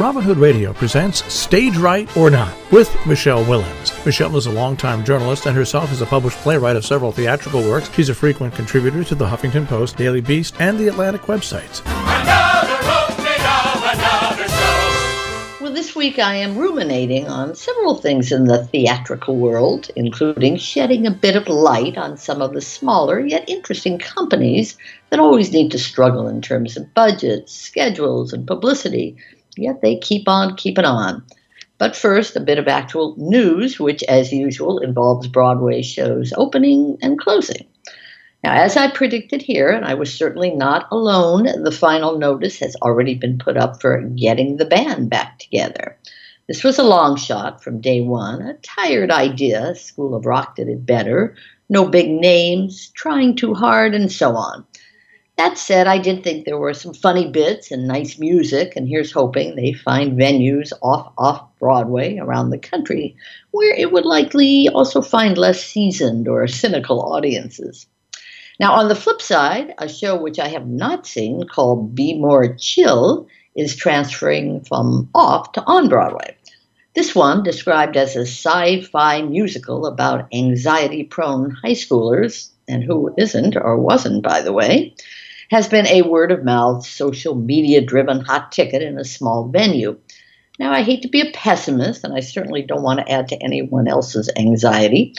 Robin Hood Radio presents Stage Right or Not with Michele Willens. Michele is a longtime journalist and herself is a published playwright of several theatrical works. She's a frequent contributor to the Huffington Post, Daily Beast, and the Atlantic websites. Well, this week I am ruminating on several things in the theatrical world, including shedding a bit of light on some of the smaller yet interesting companies that always need to struggle in terms of budgets, schedules, and publicity, yet they keep on keeping on. But first, a bit of actual news, which as usual involves Broadway shows opening and closing. Now, as I predicted here, and I was certainly not alone, the final notice has already been put up for Getting the Band Back Together. This was a long shot from day one, a tired idea. School of Rock did it better. No big names, trying too hard, and so on. That said, I did think there were some funny bits and nice music, and here's hoping they find venues off Broadway around the country where it would likely also find less seasoned or cynical audiences. Now, on the flip side, a show which I have not seen called Be More Chill is transferring from off to on Broadway. This one, described as a sci-fi musical about anxiety-prone high schoolers, and who isn't or wasn't, by the way, has been a word-of-mouth, social media-driven hot ticket in a small venue. Now, I hate to be a pessimist, and I certainly don't want to add to anyone else's anxiety,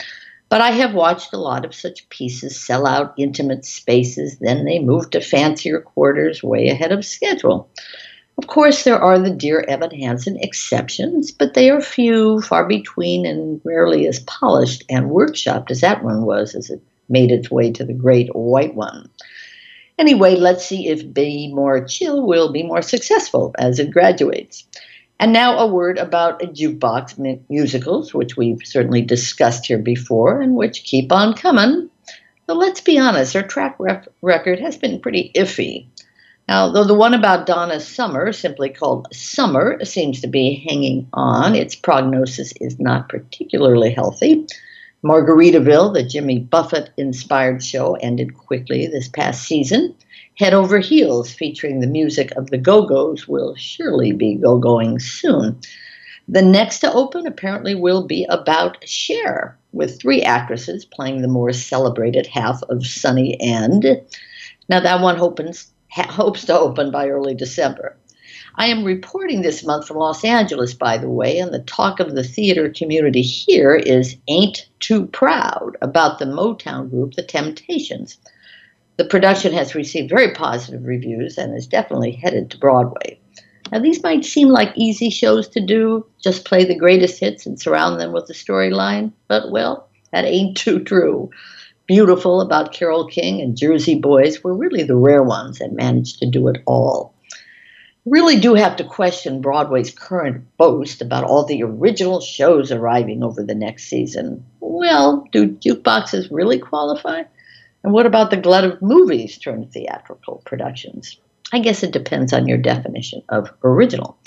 but I have watched a lot of such pieces sell out intimate spaces, then they move to fancier quarters way ahead of schedule. Of course, there are the dear Evan Hansen exceptions, but they are few, far between, and rarely as polished and workshopped as that one was as it made its way to the great white one. Anyway, let's see if Be More Chill will be more successful as it graduates. And now a word about jukebox musicals, which we've certainly discussed here before and which keep on coming. But let's be honest, our track record has been pretty iffy. Now, though the one about Donna Summer, simply called Summer, seems to be hanging on, its prognosis is not particularly healthy. Margaritaville, the Jimmy Buffett-inspired show, ended quickly this past season. Head Over Heels, featuring the music of the Go-Go's, will surely be go-going soon. The next to open apparently will be about Cher, with 3 actresses playing the more celebrated half of Sunny End. Now that one hopes to open by early December. I am reporting this month from Los Angeles, by the way, and the talk of the theater community here is Ain't Too Proud, about the Motown group, The Temptations. The production has received very positive reviews and is definitely headed to Broadway. Now, these might seem like easy shows to do, just play the greatest hits and surround them with a storyline, but, well, that ain't too true. Beautiful, about Carole King and Jersey Boys were really the rare ones that managed to do it all. Really do have to question Broadway's current boast about all the original shows arriving over the next season. Well, do jukeboxes really qualify? And what about the glut of movies turned theatrical productions? I guess it depends on your definition of original.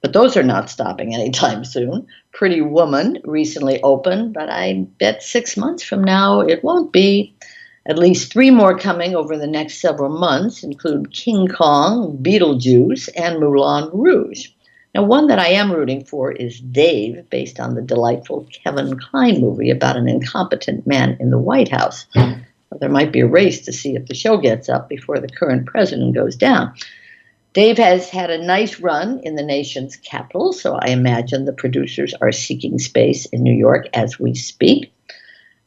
But those are not stopping anytime soon. Pretty Woman recently opened, but I bet 6 months from now it won't be. At least 3 more coming over the next several months include King Kong, Beetlejuice, and Moulin Rouge. Now, one that I am rooting for is Dave, based on the delightful Kevin Kline movie about an incompetent man in the White House. There might be a race to see if the show gets up before the current president goes down. Dave has had a nice run in the nation's capital, so I imagine the producers are seeking space in New York as we speak.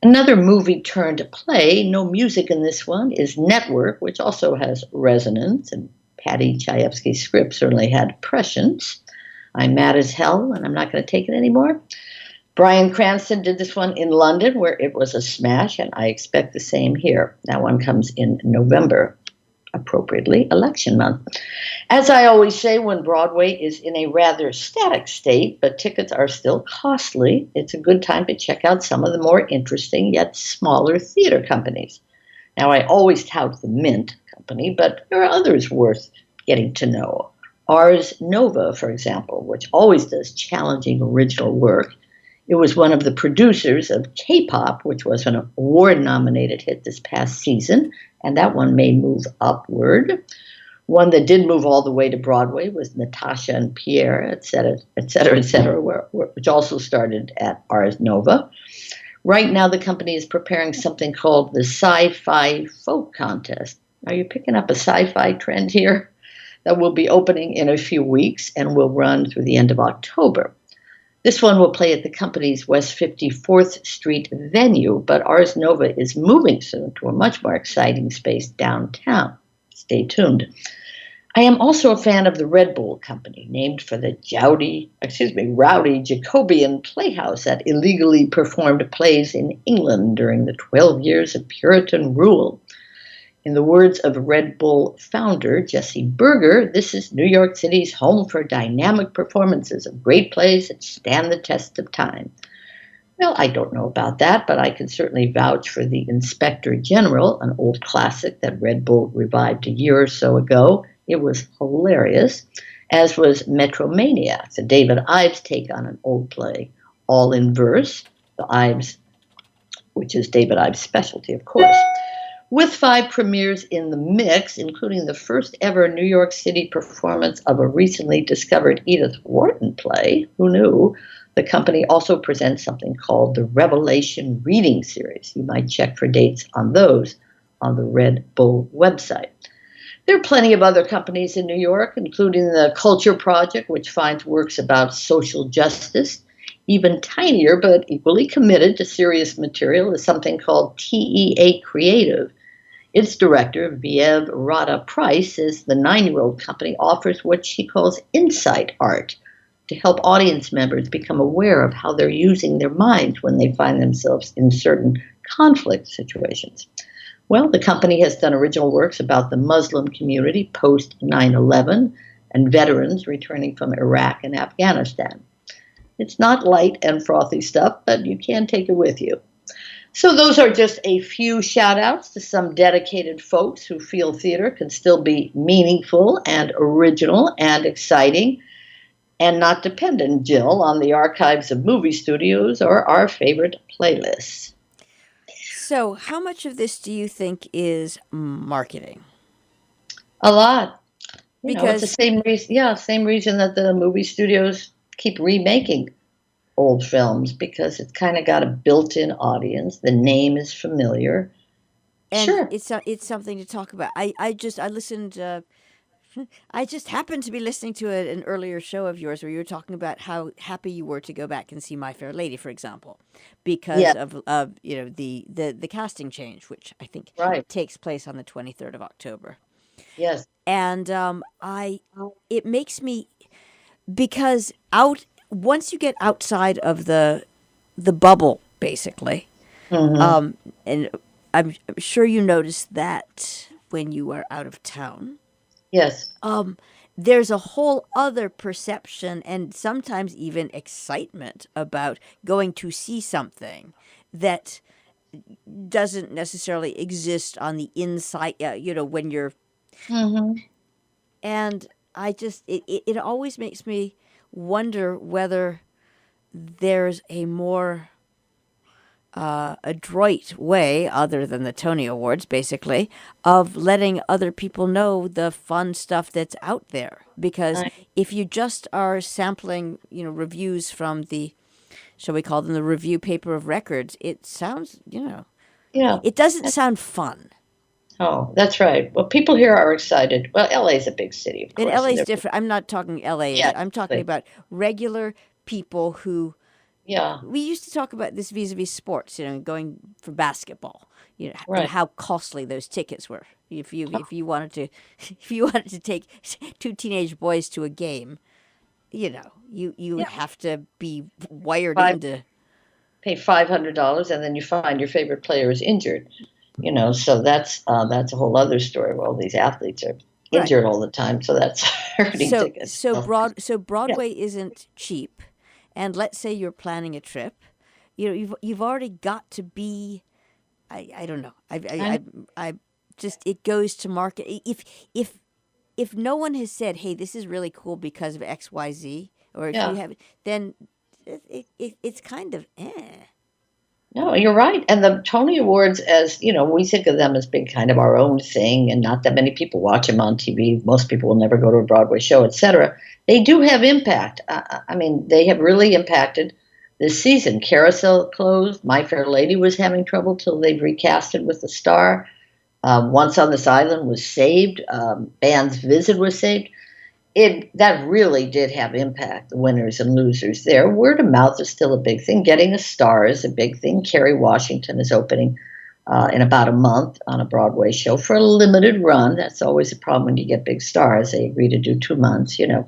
Another movie turned play, no music in this one, is Network, which also has resonance, and Patty Chayefsky's script certainly had prescience. I'm mad as hell, and I'm not going to take it anymore. Bryan Cranston did this one in London, where it was a smash, and I expect the same here. That one comes in November, appropriately, election month. As I always say, when Broadway is in a rather static state, but tickets are still costly, it's a good time to check out some of the more interesting yet smaller theater companies. Now, I always tout the Mint Company, but there are others worth getting to know. Ars Nova, for example, which always does challenging original work. It was one of the producers of K-pop, which was an award-nominated hit this past season, and that one may move upward. One that did move all the way to Broadway was Natasha and Pierre, et cetera, et cetera, et cetera, which also started at Ars Nova. Right now, the company is preparing something called the Sci-Fi Folk Contest. Are you picking up a sci-fi trend here? That will be opening in a few weeks and will run through the end of October. This one will play at the company's West 54th Street venue, but Ars Nova is moving soon to a much more exciting space downtown. Stay tuned. I am also a fan of the Red Bull Company, named for the rowdy Jacobean playhouse that illegally performed plays in England during the 12 years of Puritan rule. In the words of Red Bull founder Jesse Berger, this is New York City's home for dynamic performances of great plays that stand the test of time. Well, I don't know about that, but I can certainly vouch for the Inspector General, an old classic that Red Bull revived a year or so ago. It was hilarious, as was Metromaniac, the David Ives take on an old play, all in verse, the Ives, which is David Ives' specialty, of course. With 5 premieres in the mix, including the first ever New York City performance of a recently discovered Edith Wharton play, who knew? The company also presents something called the Revelation Reading Series. You might check for dates on those on the Red Bull website. There are plenty of other companies in New York, including the Culture Project, which finds works about social justice. Even tinier but equally committed to serious material is something called TEA Creative. Its director, Viev Rada Price, says the 9-year-old company offers what she calls insight art to help audience members become aware of how they're using their minds when they find themselves in certain conflict situations. Well, the company has done original works about the Muslim community post 9/11 and veterans returning from Iraq and Afghanistan. It's not light and frothy stuff, but you can take it with you. So those are just a few shout outs to some dedicated folks who feel theater can still be meaningful and original and exciting and not dependent, Jill, on the archives of movie studios or our favorite playlists. So, how much of this do you think is marketing? A lot. It's the Because same reason. Yeah, same reason that the movie studios keep remaking old films, because it's kind of got a built-in audience. The name is familiar. and Sure. it's something to talk about. I listened. I just happened to be listening to an earlier show of yours where you were talking about how happy you were to go back and see My Fair Lady, for example, because Yeah. of the casting change, which I think Right. takes place on the 23rd of October. Yes. And it makes me, because once you get outside of the bubble, basically, Mm-hmm. and I'm sure you noticed that when you are out of town, Yes. there's a whole other perception and sometimes even excitement about going to see something that doesn't necessarily exist on the inside, when you're, Mm-hmm. and it always makes me wonder whether there's a more adroit way, other than the Tony Awards, basically, of letting other people know the fun stuff that's out there. Because I, if you just are sampling, reviews from the, shall we call them the review paper of records, it sounds, yeah. it doesn't sound fun. Oh, that's right. Well, people here are excited. Well, LA is a big city, of And course, and LA's they're different. I'm not talking LA, yeah, but I'm talking exactly. about regular people who, Yeah. we used to talk about this vis-a-vis sports, going for basketball, and Right. how costly those tickets were. If you wanted to if you wanted to take 2 teenage boys to a game, you would Yeah. have to be wired Five, into. pay $500, and then you find your favorite player is injured. So that's a whole other story where all these athletes are Right. injured all the time. So that's hurting So tickets. so So, broad so yeah. Broadway isn't cheap, and let's say you're planning a trip, you've already got to be. I don't know. I, I just, it goes to market. If no one has said, "Hey, this is really cool because of XYZ," or if you yeah. have, then it's kind of eh. No, you're right. And the Tony Awards, as you know, we think of them as being kind of our own thing, and not that many people watch them on TV. Most people will never go to a Broadway show, etc. They do have impact. I mean, they have really impacted this season. Carousel closed. My Fair Lady was having trouble till they recasted with the star. Once on This Island was saved. Band's Visit was saved. That really did have impact, the winners and losers there. Word of mouth is still a big thing. Getting a star is a big thing. Kerry Washington is opening in about a month on a Broadway show for a limited run. That's always a problem when you get big stars. They agree to do 2 months, you know.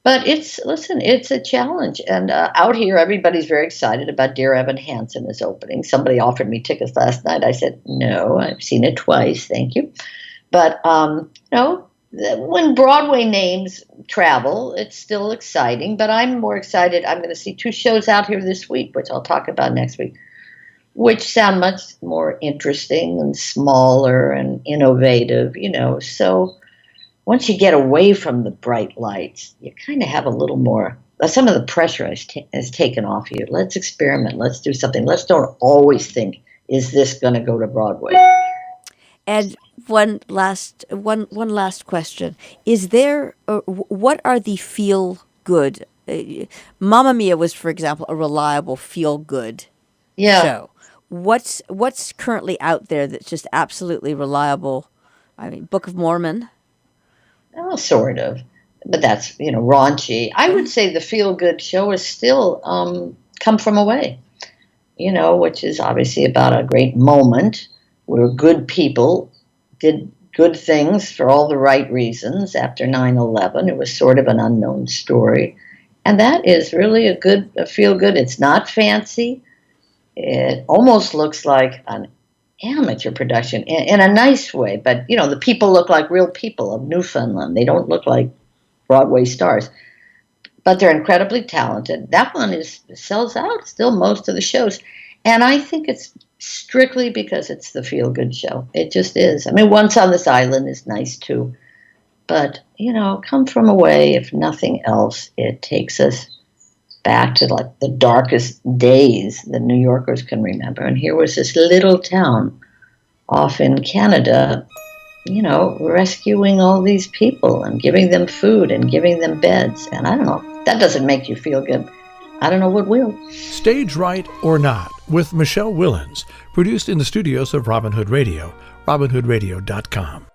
But it's a challenge. And out here, everybody's very excited about Dear Evan Hansen is opening. Somebody offered me tickets last night. I said, no, I've seen it twice. Thank you. But, when Broadway names travel, it's still exciting, but I'm more excited. I'm going to see 2 shows out here this week, which I'll talk about next week, which sound much more interesting and smaller and innovative, you know. So once you get away from the bright lights, you kind of have a little more, some of the pressure has taken off you. Let's experiment. Let's do something. Let's don't always think, is this going to go to Broadway? And one last question: is there? What are the feel good? Mamma Mia was, for example, a reliable feel good show. What's currently out there that's just absolutely reliable? I mean, Book of Mormon. Well, sort of, but that's raunchy. I would say the feel good show is still Come From Away, which is obviously about a great moment where good people did good things for all the right reasons after 9/11. It was sort of an unknown story. And that is really a feel good. It's not fancy. It almost looks like an amateur production in a nice way. But, the people look like real people of Newfoundland. They don't look like Broadway stars. But they're incredibly talented. That one sells out still most of the shows. And I think it's strictly because it's the feel-good show. It just is. I mean, Once on This Island is nice, too. But, Come From Away, if nothing else, it takes us back to, like, the darkest days that New Yorkers can remember. And here was this little town off in Canada, rescuing all these people and giving them food and giving them beds. And I don't know, if that doesn't make you feel good, I don't know what will. Stage Right or Not with Michele Willens, produced in the studios of Robin Hood Radio, robinhoodradio.com.